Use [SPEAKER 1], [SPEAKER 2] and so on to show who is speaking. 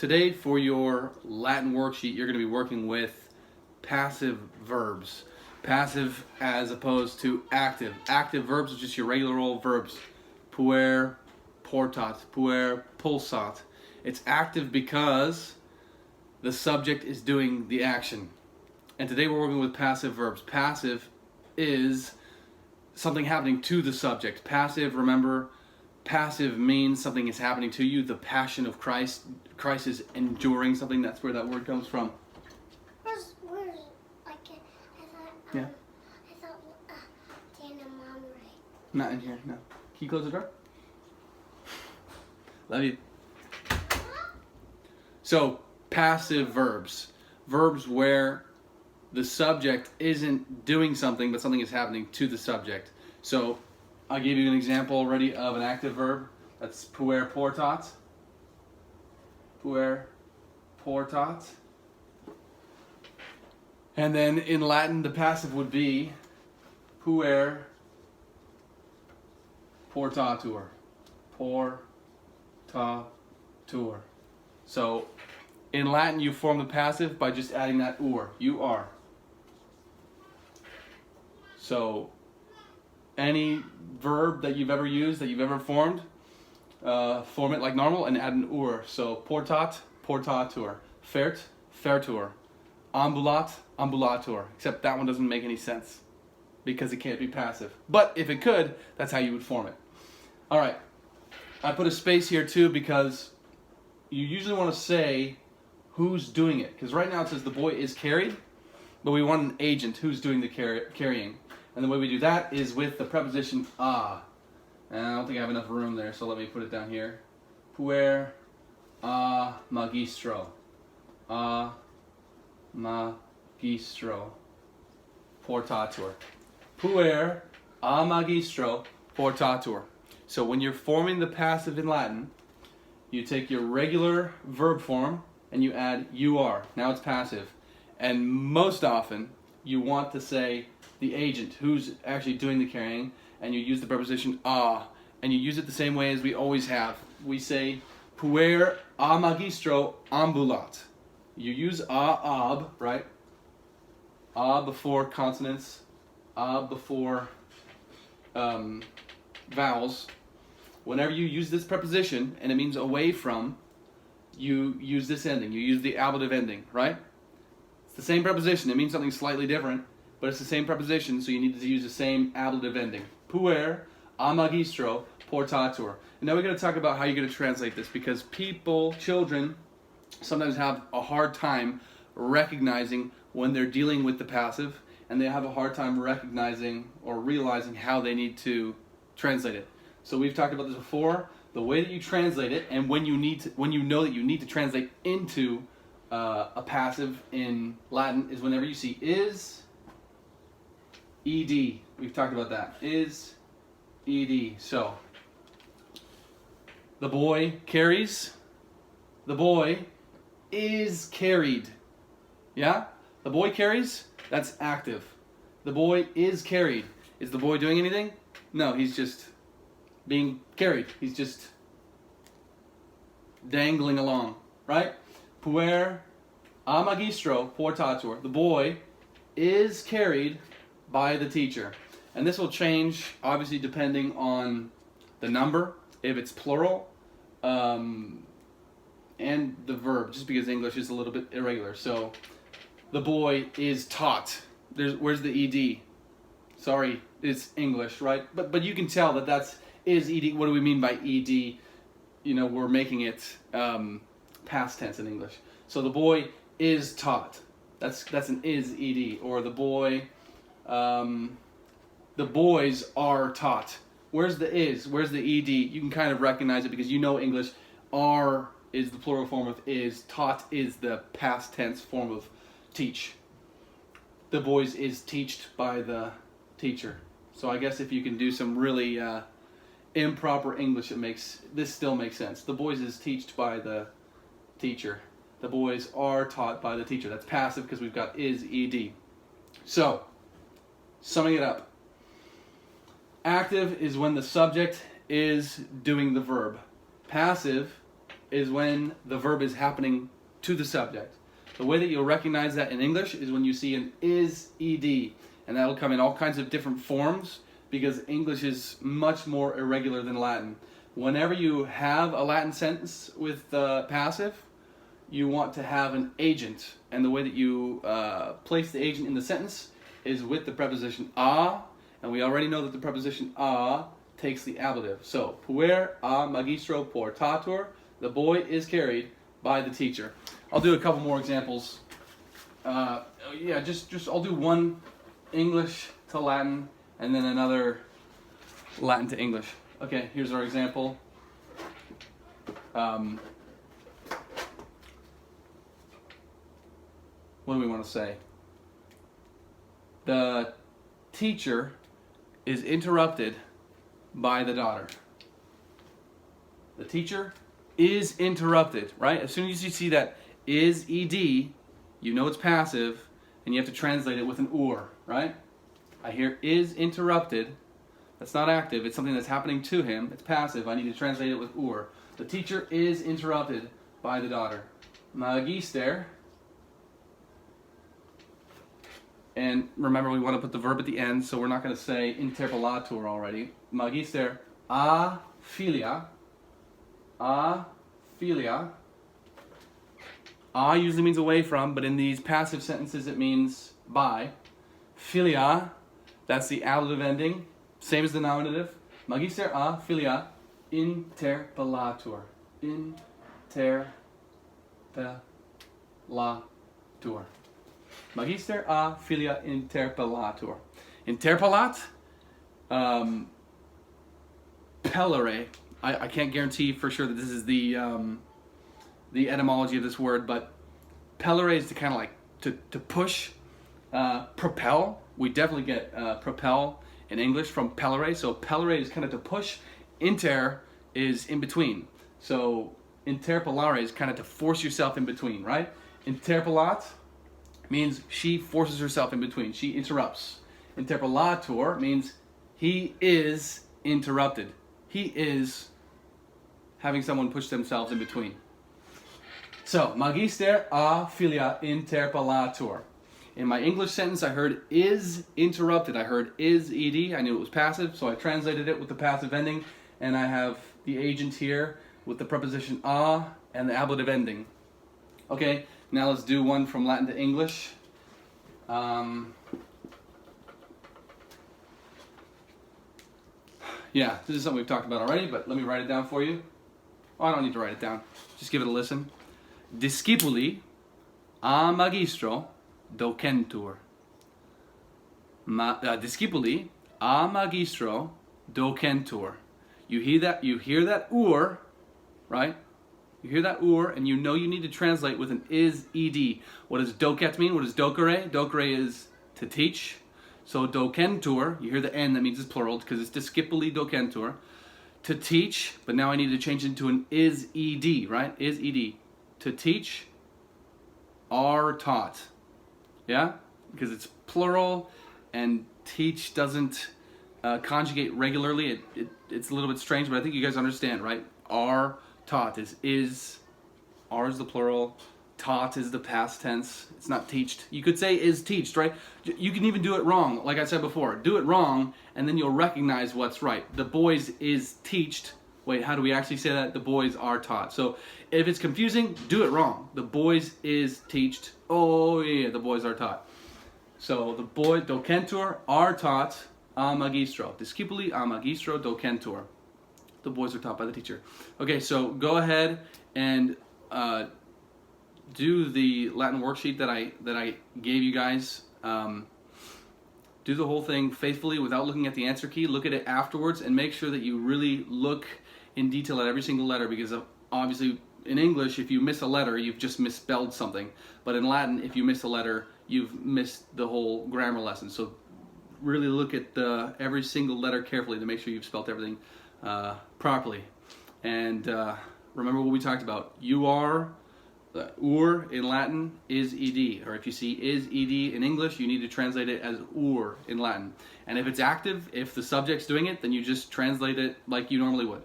[SPEAKER 1] today for your Latin worksheet, you're going to be working with passive verbs. Passive as opposed to active. Active verbs are just your regular old verbs. Puer, portat, puer, pulsat. It's active because the subject is doing the action. And today we're working with passive verbs. Passive is something happening to the subject. Passive, remember, passive means something is happening to you. The passion of Christ. Christ is enduring something. That's where that word comes from. Yeah.
[SPEAKER 2] I thought Dan and Mom were right.
[SPEAKER 1] Not in here, no. Can you close the door? Love you. So, passive verbs. Verbs where the subject isn't doing something, but something is happening to the subject. So, I gave you an example already of an active verb. That's puer portat. Puer portat. And then in Latin, the passive would be puer portatur. Portatur. So in Latin, you form the passive by just adding that ur. You are. So any verb that you've ever used, that you've ever formed, form it like normal and add an ur. So portat, portatur. Fert, fertur. Ambulat, ambulator. Except that one doesn't make any sense because it can't be passive. But if it could, that's how you would form it. All right. I put a space here too because you usually want to say who's doing it. Because right now it says the boy is carried, but we want an agent who's doing the carrying. And the way we do that is with the preposition a. And I don't think I have enough room there, so let me put it down here. Puer a magistro. A magistro portatur. Puer a magistro portatur. So when you're forming the passive in Latin, you take your regular verb form and you add you are. Now it's passive. And most often you want to say the agent who's actually doing the carrying, and you use the preposition a, and you use it the same way as we always have. We say puer a magistro ambulat. You use ab, right? A before consonants, a before vowels. Whenever you use this preposition, and it means away from, you use this ending. You use the ablative ending, right? It's the same preposition. It means something slightly different, but it's the same preposition, so you need to use the same ablative ending. Puer a magistro portatur. And now we're going to talk about how you're going to translate this, because children, sometimes have a hard time recognizing when they're dealing with the passive, and they have a hard time recognizing or realizing how they need to translate it. So we've talked about this before. The way that you translate it, and when you know that you need to translate into a passive in Latin, is whenever you see is, ed. We've talked about that. Is, ed. So the boy carries. The boy is carried. Yeah? The boy carries, that's active. The boy is carried. Is the boy doing anything? No, he's just being carried. He's just dangling along, right? Puer a magistro portatur. The boy is carried by the teacher. And this will change, obviously, depending on the number, if it's plural, and the verb, just because English is a little bit irregular. So the boy is taught. Where's the ed? Sorry, it's English, right? But you can tell that that's is ed. What do we mean by ed? You know, we're making it past tense in English. So the boy is taught. That's an is ed. Or the boy, the boys are taught. Where's the is? Where's the ed? You can kind of recognize it because you know English. Are is the plural form of is. Taught is the past tense form of teach. The boys is teached by the teacher. So I guess if you can do some really improper English, this still makes sense. The boys is teached by the teacher. The boys are taught by the teacher. That's passive because we've got is ed. So, summing it up. Active is when the subject is doing the verb. Passive is when the verb is happening to the subject. The way that you'll recognize that in English is when you see an is ed, and that'll come in all kinds of different forms because English is much more irregular than Latin. Whenever you have a Latin sentence with passive, you want to have an agent, and the way that you place the agent in the sentence is with the preposition a, and we already know that the preposition a takes the ablative. So, puer a magistro portatur, the boy is carried by the teacher. I'll do a couple more examples. I'll do one English to Latin and then another Latin to English. Okay, here's our example. What do we want to say? The teacher is interrupted by the daughter. The teacher is interrupted, right? As soon as you see that is ed, you know it's passive, and you have to translate it with an or, right? I hear is interrupted. That's not active. It's something that's happening to him. It's passive. I need to translate it with or. The teacher is interrupted by the daughter. Magister. And remember, we want to put the verb at the end, so we're not going to say interpellatur already. Magister a filia. A filia. A usually means away from, but in these passive sentences it means by. Filia, that's the ablative ending, same as the nominative. Magister a filia interpellatur. Interpellatur. Magister a filia interpellatur. Interpellat, pellere. I can't guarantee for sure that this is the etymology of this word, but pellere is to kind of like to push, propel. We definitely get propel in English from pellere. So pellere is kind of to push. Inter is in between. So interpellare is kind of to force yourself in between, right? Interpellat means she forces herself in between. She interrupts. Interpellatur means he is interrupted. He is having someone push themselves in between. So, magister a filia interpellatur. In my English sentence, I heard is interrupted. I heard is ed. I knew it was passive, so I translated it with the passive ending, and I have the agent here with the preposition a and the ablative ending. Okay, now let's do one from Latin to English. Yeah, this is something we've talked about already, but let me write it down for you. Oh, I don't need to write it down. Just give it a listen. Discipuli a magistro docentur. Discipuli a magistro docentur. You hear that or, right? You hear that or, and you know you need to translate with an is ed. What does docet mean? What is docere? Docere is to teach. So docentur, you hear the n, that means it's plural because it's discipuli docentur. To teach, but now I need to change it into an is ed, right? Is ed. To teach, are taught. Yeah? Because it's plural, and teach doesn't conjugate regularly. It's a little bit strange, but I think you guys understand, right? Are taught is, are is the plural, taught is the past tense. It's not teached. You could say is teached, right? You can even do it wrong, like I said before. Do it wrong, and then you'll recognize what's right. The boys is teached. Wait, how do we actually say that? The boys are taught. So if it's confusing, do it wrong. The boys is teached. Oh yeah, the boys are taught. So the boy docentur are taught a magistro. Discipuli a magistro docentur. The boys are taught by the teacher. Okay, so go ahead and do the Latin worksheet that I gave you guys. Do the whole thing faithfully without looking at the answer key. Look at it afterwards and make sure that you really look in detail at every single letter, because obviously in English, if you miss a letter, you've just misspelled something. But in Latin, if you miss a letter, you've missed the whole grammar lesson. So really look at every single letter carefully to make sure you've spelled everything properly. And remember what we talked about. You are, ur in Latin is ed. Or if you see is ed in English, you need to translate it as ur in Latin. And if it's active, if the subject's doing it, then you just translate it like you normally would.